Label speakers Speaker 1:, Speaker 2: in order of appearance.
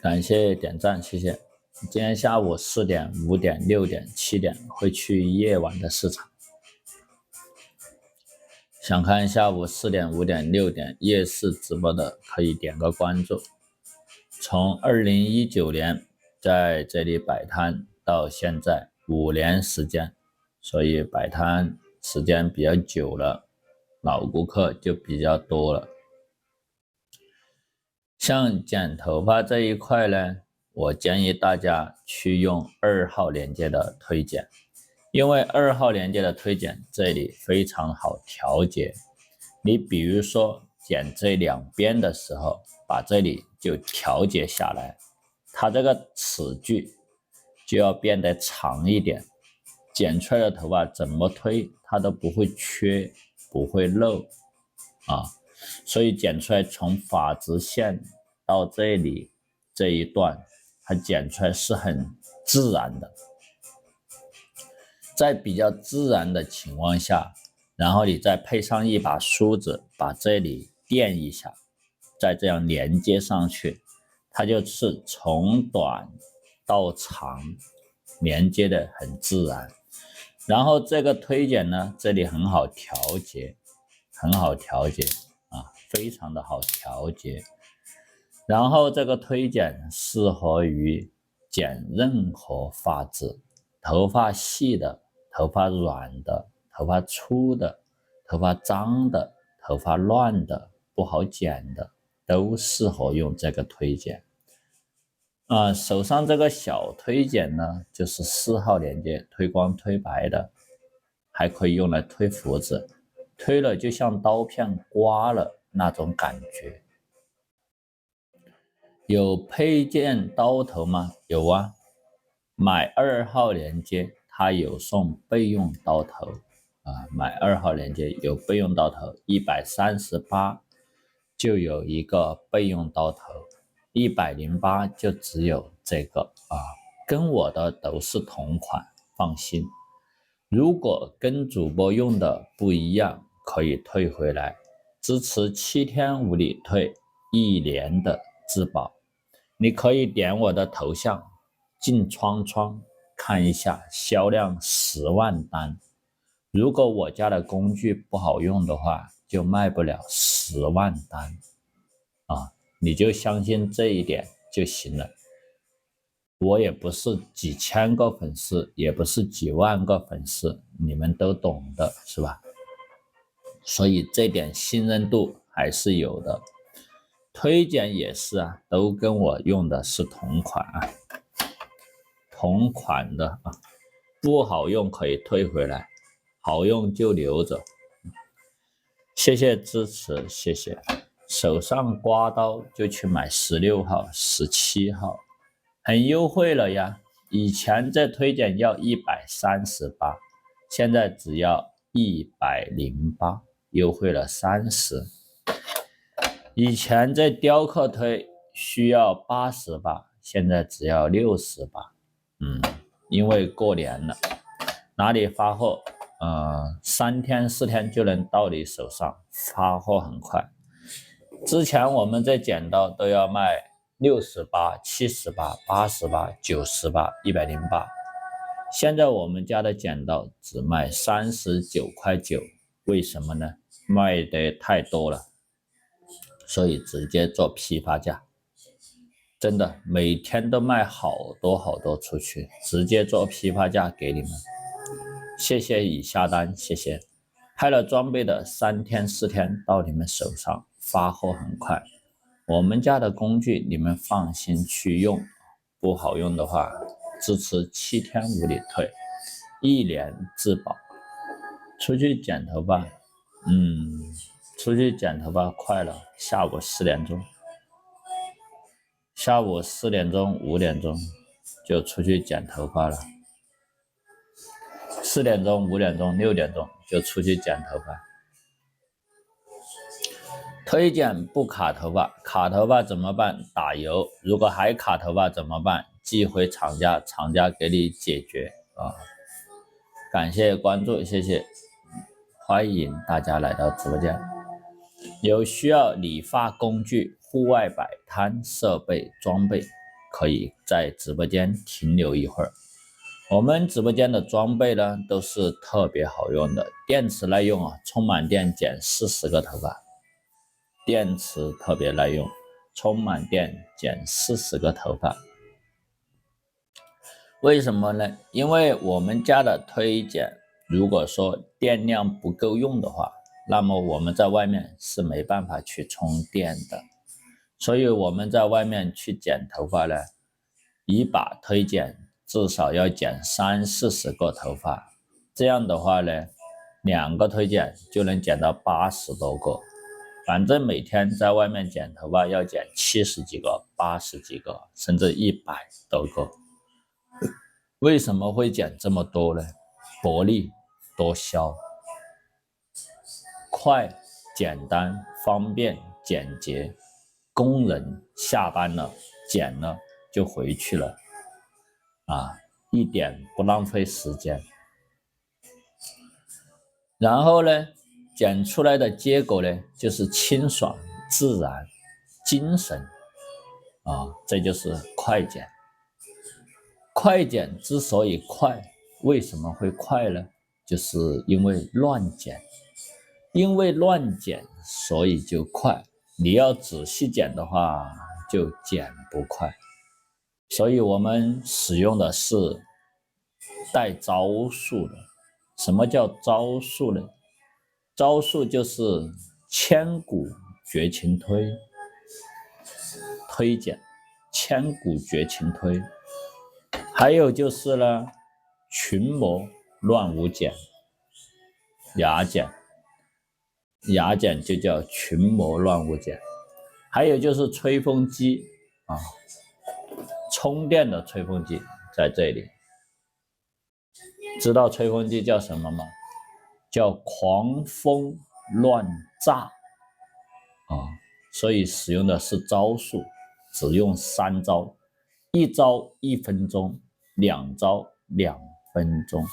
Speaker 1: 感谢点赞，谢谢。今天下午4点、5点、6点、7点会去夜晚的市场。想看下午4点、5点、6点夜市直播的，可以点个关注。从2019年在这里摆摊到现在5年时间，所以摆摊时间比较久了，老顾客就比较多了。像剪头发这一块呢，我建议大家去用2号链接的推剪，因为2号链接的推剪这里非常好调节。你比如说剪这两边的时候，把这里就调节下来，它这个齿距就要变得长一点，剪出来的头发怎么推它都不会缺，不会漏啊。所以剪出来从发质线到这里这一段，它剪出来是很自然的。在比较自然的情况下，然后你再配上一把梳子，把这里垫一下，再这样连接上去，它就是从短到长连接的很自然。然后这个推剪呢，这里很好调节，非常的好调节。然后这个推剪适合于剪任何发质，头发细的、头发软的、头发粗的、头发脏的、头发乱的、不好剪的，都适合用这个推剪。手上这个小推剪呢，就是4号链接，推光推白的，还可以用来推胡子，推了就像刀片刮了那种感觉。有配件刀头吗？有啊，买2号链接它有送备用刀头买2号链接有备用刀头，138就有一个备用刀头，108就只有这个跟我的都是同款，放心。如果跟主播用的不一样，可以退回来，支持7天无理退，1年的质保。你可以点我的头像进窗窗看一下，销量10万单。如果我家的工具不好用的话，就卖不了10万单你就相信这一点就行了。我也不是几千个粉丝，也不是几万个粉丝，你们都懂的是吧？所以这点信任度还是有的。推剪也是都跟我用的是同款同款的不好用可以退回来，好用就留着。谢谢支持，谢谢。手上刮刀就去买16号、17号，很优惠了呀。以前这推剪要138，现在只要108，优惠了30。以前这雕刻推需要88，现在只要68。因为过年了，哪里发货3天4天就能到你手上，发货很快。之前我们这剪刀都要卖68、78、88、98、108，现在我们家的剪刀只卖39.9块，为什么呢？卖的太多了，所以直接做批发价，真的每天都卖好多出去，直接做批发价给你们。谢谢已下单，谢谢。拍了装备的3天4天到你们手上，发货很快。我们家的工具你们放心去用，不好用的话支持7天无理退，1年质保。出去剪头发出去剪头发快了，下午4点钟，下午4点钟5点钟就出去剪头发了，4点钟5点钟6点钟就出去剪头发。推剪不卡头发，卡头发怎么办？打油。如果还卡头发怎么办？寄回厂家，厂家给你解决感谢关注，谢谢，欢迎大家来到直播间。有需要理发工具、户外摆摊设备装备，可以在直播间停留一会儿。我们直播间的装备呢都是特别好用的，电池耐用啊，充满电减40个头发，电池特别耐用，充满电减40个头发。为什么呢？因为我们家的推剪，如果说电量不够用的话，那么我们在外面是没办法去充电的，所以我们在外面去剪头发呢，一把推剪至少要剪30-40个头发，这样的话呢，2个推剪就能剪到80多个，反正每天在外面剪头发要剪70几个、80几个，甚至100多个。为什么会剪这么多呢？薄利多销，快、简单、方便、简洁，工人下班了剪了就回去了一点不浪费时间。然后呢，剪出来的结果呢，就是清爽、自然、精神这就是快剪。快剪之所以快，为什么会快呢？就是因为乱剪，因为乱剪所以就快。你要仔细剪的话，就剪不快。所以我们使用的是带招数的。什么叫招数呢？招数就是千古绝情推剪，千古绝情推。还有就是呢，群魔乱舞剪，牙剪就叫群魔乱舞剪。还有就是吹风机充电的吹风机在这里。知道吹风机叫什么吗？叫狂风乱炸所以使用的是招数，只用3招，1招1分钟，2招2分钟。